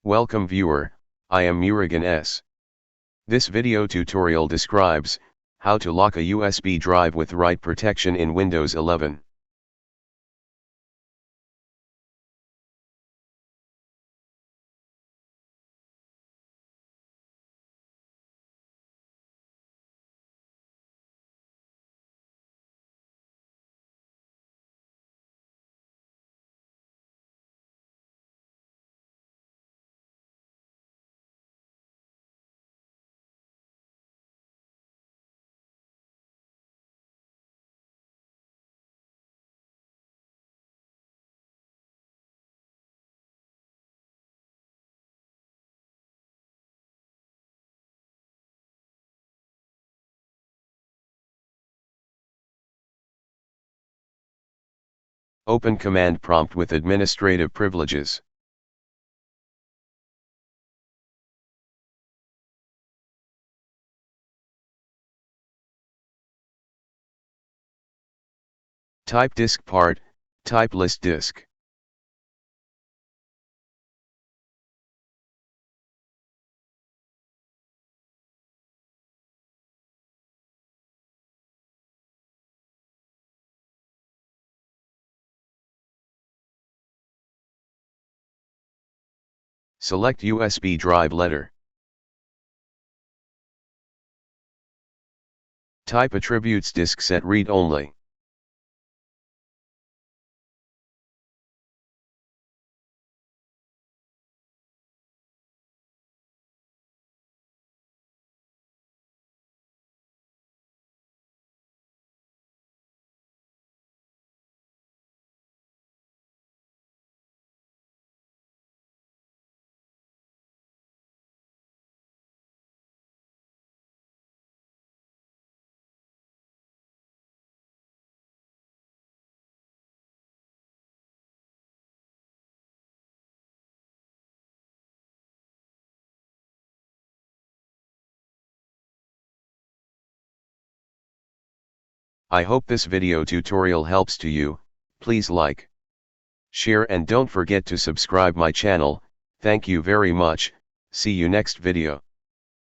Welcome viewer, I am Murugan S. This video tutorial describes how to lock a USB drive with write protection in Windows 11. Open command prompt with administrative privileges. Type disk part, type list disk. Select USB drive letter. Type attributes disk set read only. I hope this video tutorial helps to you. Please like, share and don't forget to subscribe my channel. Thank you very much. See you next video.